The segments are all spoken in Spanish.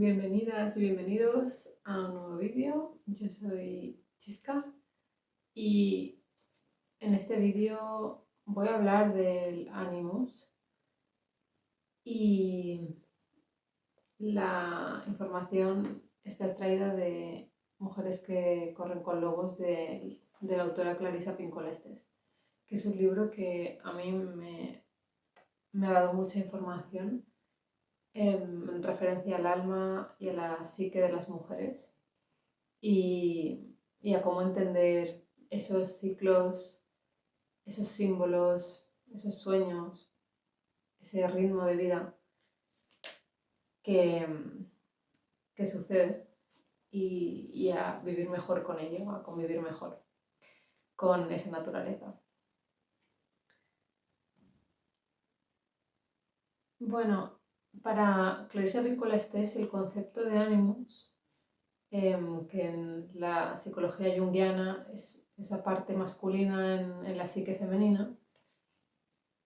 Bienvenidas y bienvenidos a un nuevo vídeo. Yo soy Chisca y en este vídeo voy a hablar del Animus y la información está extraída de Mujeres que corren con lobos de la autora Clarissa Pinkola Estés, que es un libro que a mí me ha dado mucha información en referencia al alma y a la psique de las mujeres y a cómo entender esos ciclos, esos símbolos, esos sueños, ese ritmo de vida que, que sucede y a vivir mejor con ello, a convivir mejor con esa naturaleza. Bueno, para Clarissa Pinkola Estés el concepto de Animus, que en la psicología junguiana es esa parte masculina en la psique femenina,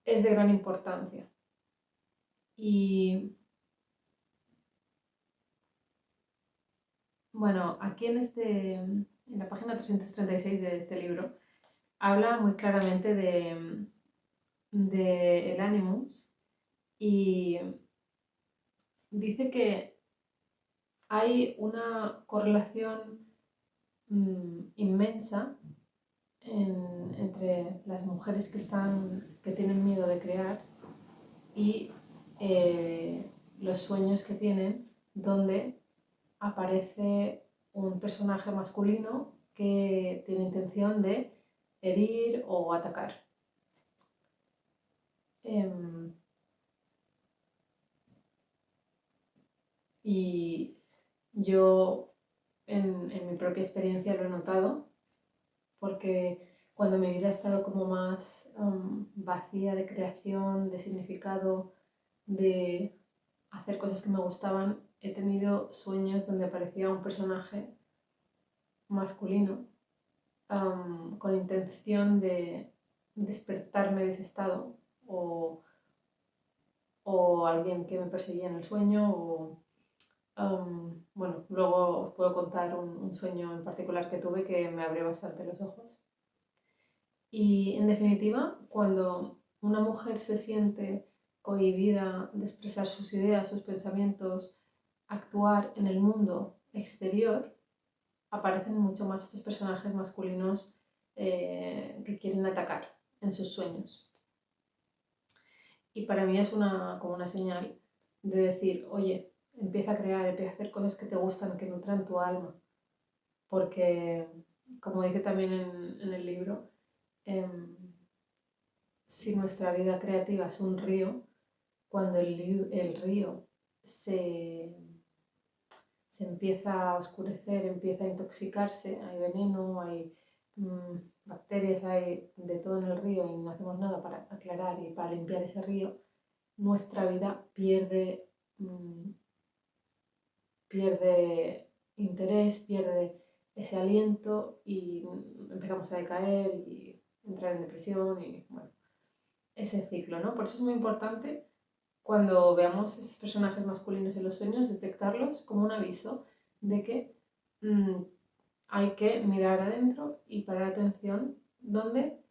es de gran importancia. Y bueno, aquí en la página 336 de este libro, habla muy claramente de el Animus y dice que hay una correlación inmensa entre las mujeres que tienen miedo de crear y los sueños que tienen, donde aparece un personaje masculino que tiene intención de herir o atacar. Y yo en mi propia experiencia lo he notado, porque cuando mi vida ha estado como más vacía de creación, de significado, de hacer cosas que me gustaban, he tenido sueños donde aparecía un personaje masculino con intención de despertarme de ese estado o alguien que me perseguía en el sueño bueno, luego os puedo contar un sueño en particular que tuve que me abrió bastante los ojos. Y en definitiva, cuando una mujer se siente cohibida de expresar sus ideas, sus pensamientos, actuar en el mundo exterior, aparecen mucho más estos personajes masculinos que quieren atacar en sus sueños. Y para mí es como una señal de decir, oye, empieza a crear, empieza a hacer cosas que te gustan, que nutran tu alma. Porque, como dice también en el libro, si nuestra vida creativa es un río, cuando el río se empieza a oscurecer, empieza a intoxicarse, hay veneno, hay bacterias, hay de todo en el río y no hacemos nada para aclarar y para limpiar ese río, nuestra vida pierde interés, pierde ese aliento y empezamos a decaer y entrar en depresión y bueno, ese ciclo, ¿no? Por eso es muy importante cuando veamos esos personajes masculinos en los sueños, detectarlos como un aviso de que hay que mirar adentro y parar atención dónde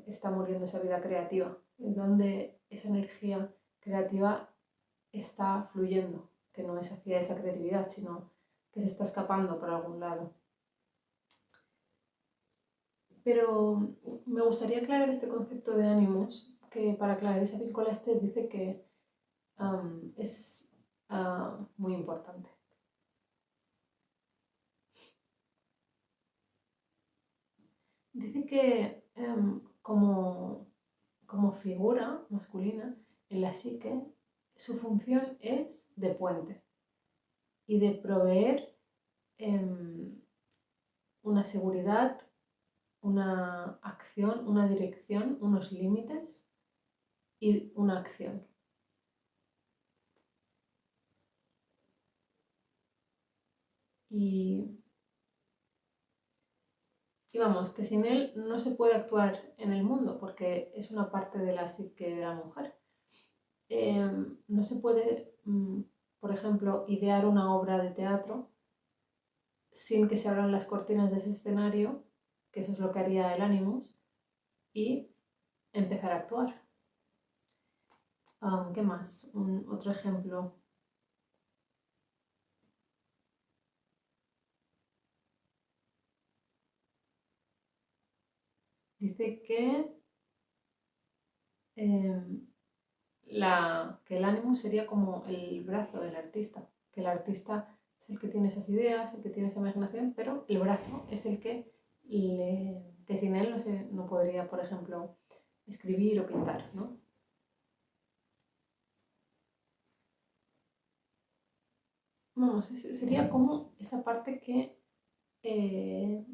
está muriendo esa vida creativa, dónde esa energía creativa está fluyendo, que no es hacia esa creatividad, sino que se está escapando por algún lado. Pero me gustaría aclarar este concepto de ánimos, que para Clarissa Pinkola Estés dice que es muy importante. Dice que como figura masculina en la psique, su función es de puente y de proveer una seguridad, una acción, una dirección, unos límites y una acción. Y vamos, que sin él no se puede actuar en el mundo porque es una parte de la psique de la mujer. No se puede por ejemplo, idear una obra de teatro sin que se abran las cortinas de ese escenario, que eso es lo que haría el Animus, y empezar a actuar. ¿Qué más? Otro ejemplo. Dice em, que el Animus sería como el brazo del artista, que el artista es el que tiene esas ideas, el que tiene esa imaginación, pero el brazo es el que sin él no podría, por ejemplo, escribir o pintar, ¿no? Vamos, sería como esa parte que eh,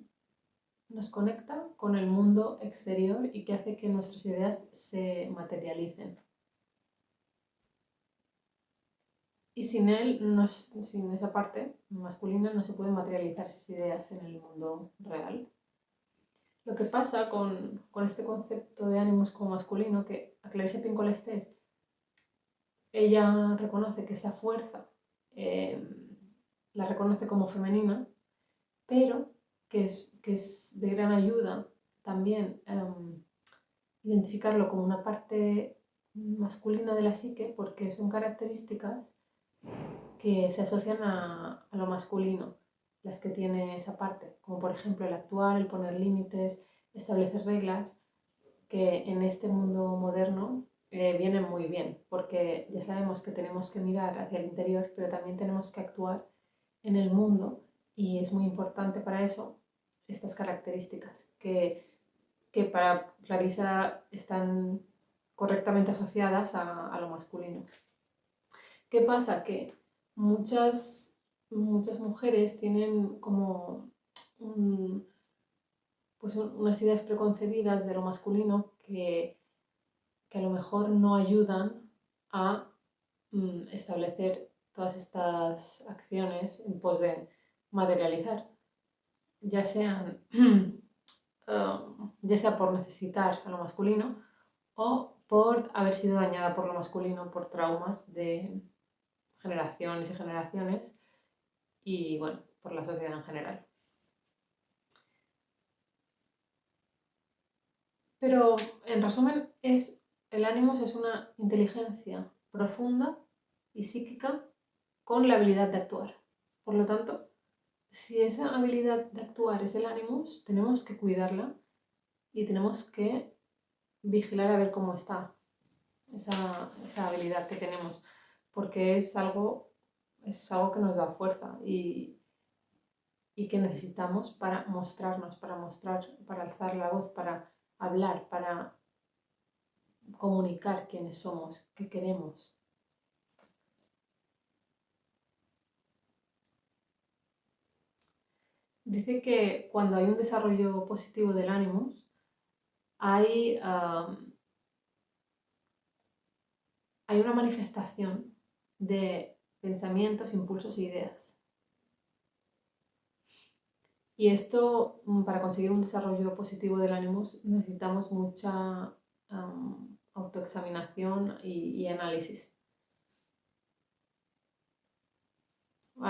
nos conecta con el mundo exterior y que hace que nuestras ideas se materialicen. Y sin él, sin esa parte masculina, no se pueden materializar esas ideas en el mundo real. Lo que pasa con este concepto de ánimos como masculino, que a Clarice Pincolestés, ella reconoce que esa fuerza eh, la reconoce como femenina, pero que es de gran ayuda también identificarlo como una parte masculina de la psique, porque son características que se asocian a lo masculino, las que tiene esa parte, como por ejemplo el actuar, el poner límites, establecer reglas, que en este mundo moderno vienen muy bien, porque ya sabemos que tenemos que mirar hacia el interior, pero también tenemos que actuar en el mundo y es muy importante para eso estas características que para Clarisa están correctamente asociadas a lo masculino. ¿Qué pasa? Que muchas mujeres tienen como pues unas ideas preconcebidas de lo masculino que a lo mejor no ayudan a establecer todas estas acciones en pos de materializar, ya sean, ya sea por necesitar a lo masculino o por haber sido dañada por lo masculino por traumas de generaciones y generaciones y bueno, por la sociedad en general. Pero en resumen, el ánimos es una inteligencia profunda y psíquica con la habilidad de actuar. Por lo tanto, si esa habilidad de actuar es el ánimos, tenemos que cuidarla y tenemos que vigilar a ver cómo está esa habilidad que tenemos, porque es algo que nos da fuerza y que necesitamos para mostrarnos, para alzar la voz, para hablar, para comunicar quiénes somos, qué queremos. Dice que cuando hay un desarrollo positivo del ánimo, hay, hay una manifestación de pensamientos, impulsos e ideas. Y esto, para conseguir un desarrollo positivo del ánimo, necesitamos mucha autoexaminación y análisis.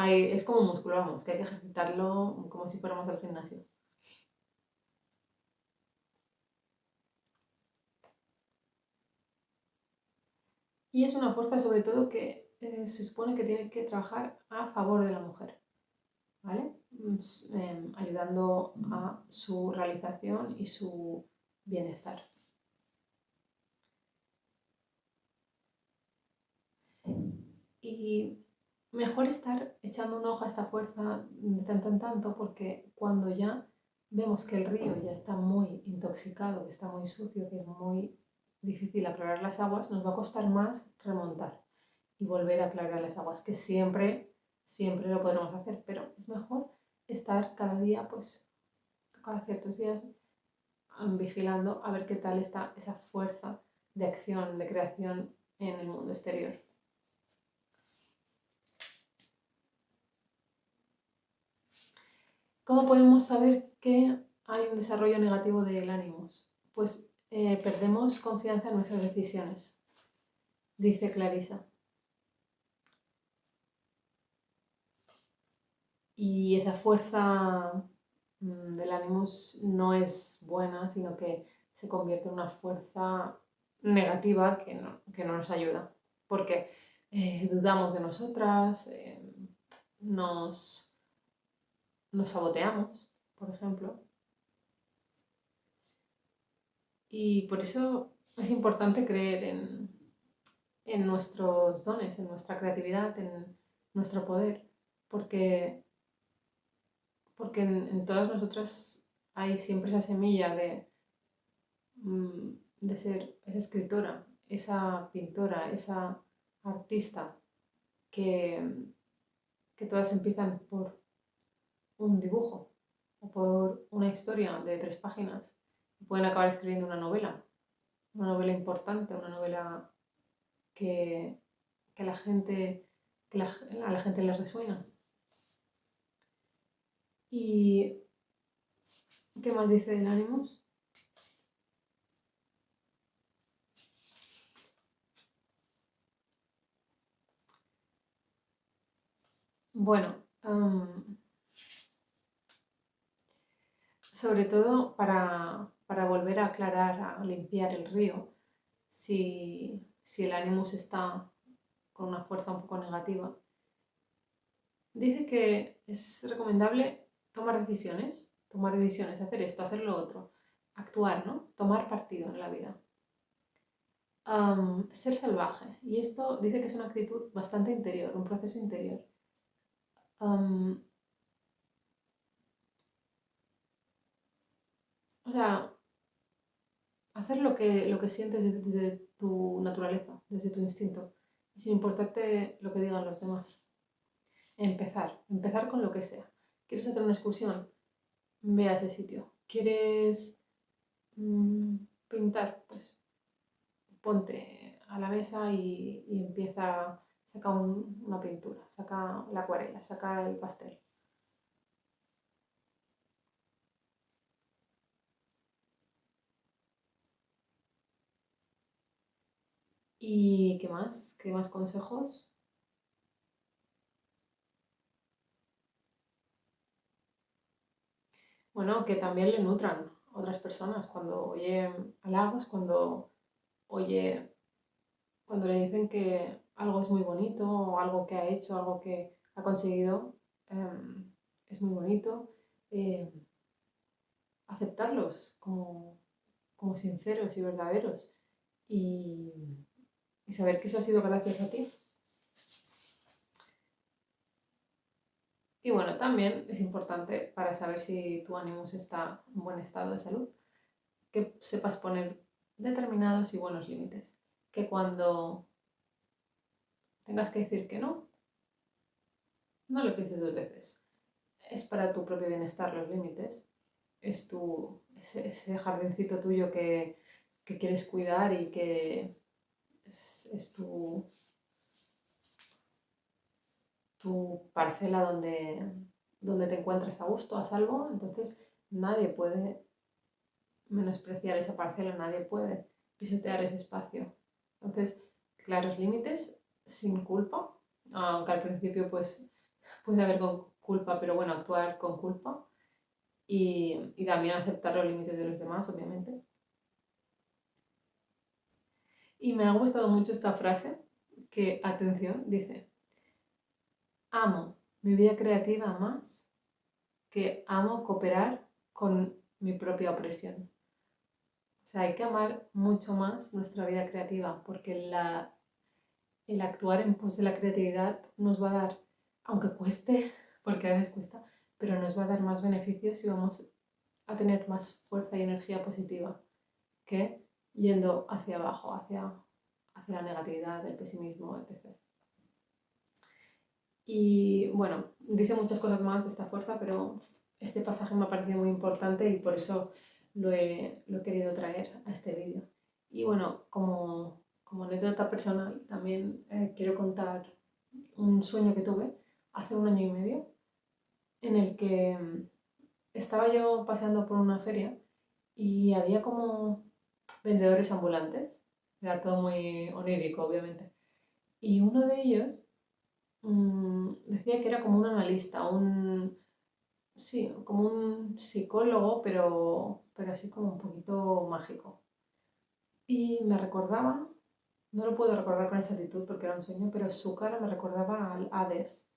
Es como un músculo, vamos, que hay que ejercitarlo como si fuéramos al gimnasio. Y es una fuerza sobre todo que se supone que tiene que trabajar a favor de la mujer, ¿vale? Ayudando a su realización y su bienestar. Y mejor estar echando un ojo a esta fuerza de tanto en tanto, porque cuando ya vemos que el río ya está muy intoxicado, que está muy sucio, que es muy difícil aclarar las aguas, nos va a costar más remontar y volver a aclarar las aguas, que siempre lo podremos hacer, pero es mejor estar cada día, pues cada ciertos días, vigilando a ver qué tal está esa fuerza de acción, de creación en el mundo exterior. ¿Cómo podemos saber que hay un desarrollo negativo del ánimo? Pues perdemos confianza en nuestras decisiones, dice Clarisa. Y esa fuerza del Animus no es buena, sino que se convierte en una fuerza negativa que no nos ayuda. Porque dudamos de nosotras, nos, nos saboteamos, por ejemplo. Y por eso es importante creer en nuestros dones, en nuestra creatividad, en nuestro poder, porque, porque en todas nosotras hay siempre esa semilla de ser esa escritora, esa pintora, esa artista, que, que todas empiezan por un dibujo o por una historia de 3 páginas y pueden acabar escribiendo una novela importante, una novela que, que, la gente, a la gente les resuena. ¿Y qué más dice del Animus? Bueno, sobre todo para volver a aclarar, a limpiar el río, si el Animus está con una fuerza un poco negativa, dice que es recomendable tomar decisiones, hacer esto, hacer lo otro, actuar, ¿no? Tomar partido en la vida. Ser salvaje. Y esto dice que es una actitud bastante interior, un proceso interior. O sea, hacer lo que sientes desde tu naturaleza, desde tu instinto, y sin importarte lo que digan los demás. Empezar con lo que sea. ¿Quieres hacer una excursión? Ve a ese sitio. ¿Quieres pintar? Pues ponte a la mesa y empieza, saca una pintura, saca la acuarela, saca el pastel. ¿Y qué más? ¿Qué más consejos? Bueno, que también le nutran otras personas cuando oye halagos, oye, cuando le dicen que algo es muy bonito o algo que ha hecho, algo que ha conseguido, es muy bonito, eh, aceptarlos como sinceros y verdaderos y, y saber que eso ha sido gracias a ti. Y bueno, también es importante para saber si tu ánimo está en buen estado de salud, que sepas poner determinados y buenos límites. Que cuando tengas que decir que no, no lo pienses 2 veces. Es para tu propio bienestar los límites. Es ese jardincito tuyo que quieres cuidar y que es tu parcela donde te encuentras a gusto, a salvo. Entonces nadie puede menospreciar esa parcela, nadie puede pisotear ese espacio. Entonces, claros límites, sin culpa, aunque al principio pues puede haber culpa, pero bueno, actuar con culpa y también aceptar los límites de los demás, obviamente. Y me ha gustado mucho esta frase que, atención, dice, amo mi vida creativa más que amo cooperar con mi propia opresión. O sea, hay que amar mucho más nuestra vida creativa porque el actuar en pos de la creatividad nos va a dar, aunque cueste, porque a veces cuesta, pero nos va a dar más beneficios y vamos a tener más fuerza y energía positiva que yendo hacia abajo, hacia la negatividad, el pesimismo, etc. Y bueno, dice muchas cosas más de esta fuerza, pero este pasaje me ha parecido muy importante y por eso lo he querido traer a este vídeo. Y bueno, como anécdota personal, también quiero contar un sueño que tuve hace 1 año y medio, en el que estaba yo paseando por una feria y había como vendedores ambulantes. Era todo muy onírico, obviamente. Y uno de ellos decía que era como un analista, sí, como un psicólogo, pero así como un poquito mágico. Y me recordaba, no lo puedo recordar con exactitud porque era un sueño, pero su cara me recordaba al Hades,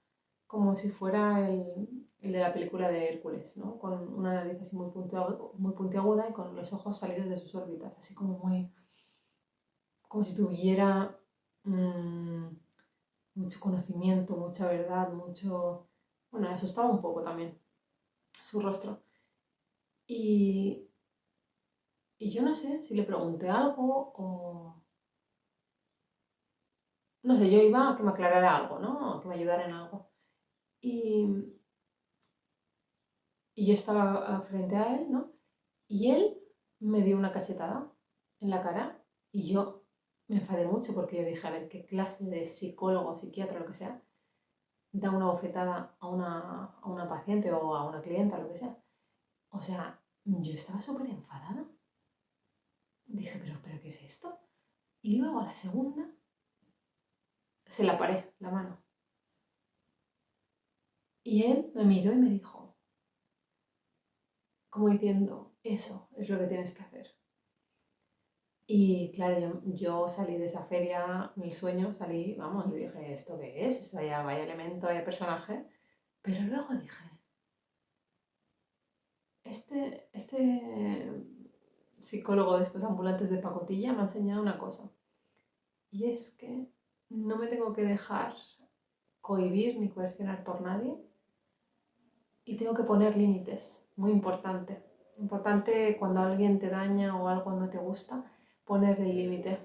como si fuera el de la película de Hércules, ¿no? Con una nariz así muy puntiaguda y con los ojos salidos de sus órbitas, así como muy, como si tuviera mm, mucho conocimiento, mucha verdad, mucho... Bueno, me asustaba un poco también su rostro. Y, y yo no sé si le pregunté algo o... No sé, yo iba a que me aclarara algo, ¿no? A que me ayudara en algo. Y, y yo estaba frente a él, ¿no? Y él me dio una cachetada en la cara y yo me enfadé mucho porque yo dije, a ver, ¿qué clase de psicólogo, psiquiatra, lo que sea, da una bofetada a una paciente o a una clienta, lo que sea? O sea, yo estaba súper enfadada. Dije, pero ¿qué es esto? Y luego a la segunda se la paré, la mano. Y él me miró y me dijo, como diciendo, eso es lo que tienes que hacer. Y claro, yo salí de esa feria en el sueño, salí, vamos, y dije, ¿esto qué es? Esto vaya elemento, vaya personaje. Pero luego dije, este psicólogo de estos ambulantes de pacotilla me ha enseñado una cosa. Y es que no me tengo que dejar cohibir ni coercionar por nadie y tengo que poner límites, muy importante. Importante cuando alguien te daña o algo no te gusta, ponerle el límite,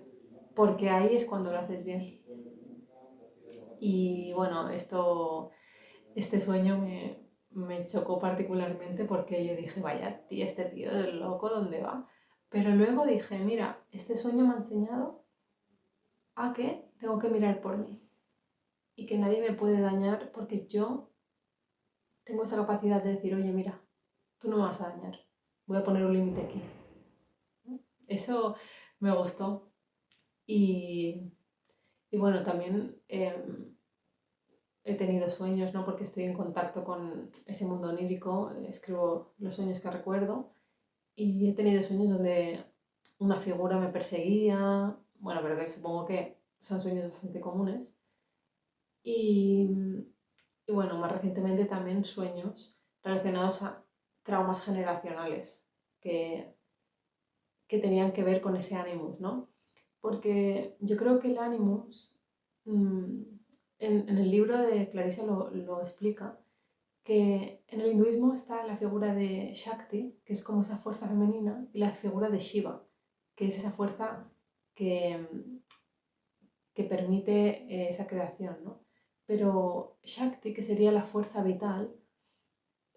porque ahí es cuando lo haces bien. Y bueno, este sueño me chocó particularmente porque yo dije, vaya, este tío es loco, ¿dónde va? Pero luego dije, mira, este sueño me ha enseñado a que tengo que mirar por mí y que nadie me puede dañar porque yo tengo esa capacidad de decir, oye, mira, tú no me vas a dañar, voy a poner un límite aquí. Eso me gustó. Y, y bueno, también he tenido sueños, ¿no? Porque estoy en contacto con ese mundo onírico, escribo los sueños que recuerdo y he tenido sueños donde una figura me perseguía, bueno, pero que supongo que son sueños bastante comunes. Y, y bueno, más recientemente también sueños relacionados a traumas generacionales que, que tenían que ver con ese Animus, ¿no? Porque yo creo que el Animus, mm, en el libro de Clarissa lo explica, que en el hinduismo está la figura de Shakti, que es como esa fuerza femenina, y la figura de Shiva, que es esa fuerza que, que permite esa creación, ¿no? Pero Shakti, que sería la fuerza vital,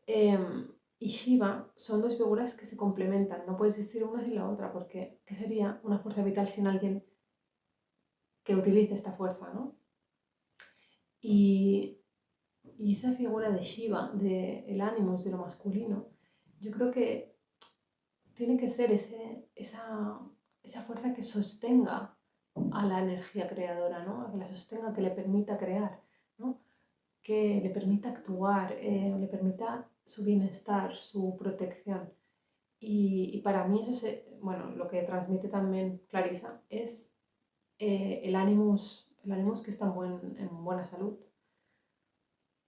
y Shiva son dos figuras que se complementan, no puede existir una sin la otra, porque ¿qué sería una fuerza vital sin alguien que utilice esta fuerza, ¿no? Y, y esa figura de Shiva, del ánimos, de lo masculino, yo creo que tiene que ser esa fuerza que sostenga a la energía creadora, ¿no? Que la sostenga, que le permita crear, ¿no? Que le permita actuar, le permita su bienestar, su protección. Y para mí eso es, bueno, lo que transmite también Clarisa es el ánimos que está en buena salud.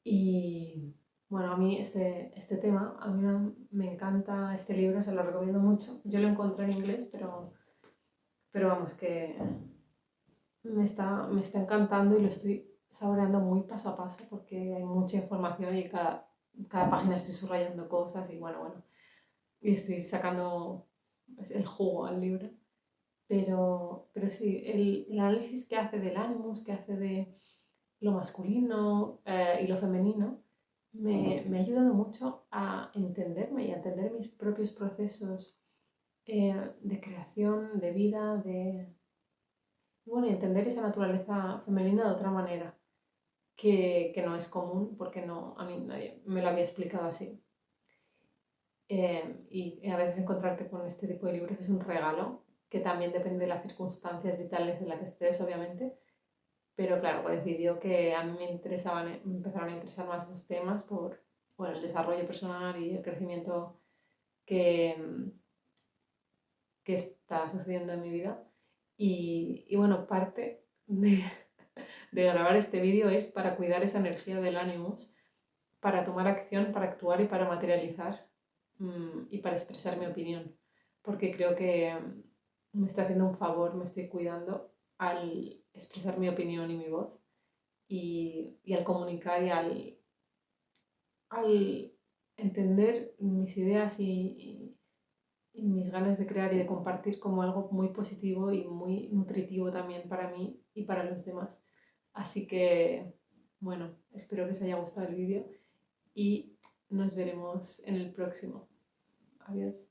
Y bueno, a mí este tema, a mí me encanta este libro, se lo recomiendo mucho. Yo lo encontré en inglés, pero vamos, que me está encantando y lo estoy saboreando muy paso a paso porque hay mucha información y cada página estoy subrayando cosas y bueno, y estoy sacando pues, el jugo al libro. Pero sí, el análisis que hace del ánimos, que hace de lo masculino y lo femenino, me ha ayudado mucho a entenderme y a entender mis propios procesos de creación, de vida, bueno, y entender esa naturaleza femenina de otra manera, que no es común porque no, a mí nadie me lo había explicado así. Y a veces encontrarte con este tipo de libros es un regalo, que también depende de las circunstancias vitales en las que estés, obviamente, pero claro, coincidió que a mí me empezaron a interesar más esos temas por, bueno, el desarrollo personal y el crecimiento que, que está sucediendo en mi vida. Y bueno, parte de grabar este vídeo es para cuidar esa energía del ánimos, para tomar acción, para actuar y para materializar y para expresar mi opinión, porque creo que me estoy haciendo un favor, me estoy cuidando al expresar mi opinión y mi voz y al comunicar y al entender mis ideas y mis ganas de crear y de compartir como algo muy positivo y muy nutritivo también para mí y para los demás. Así que, bueno, espero que os haya gustado el vídeo y nos veremos en el próximo. Adiós.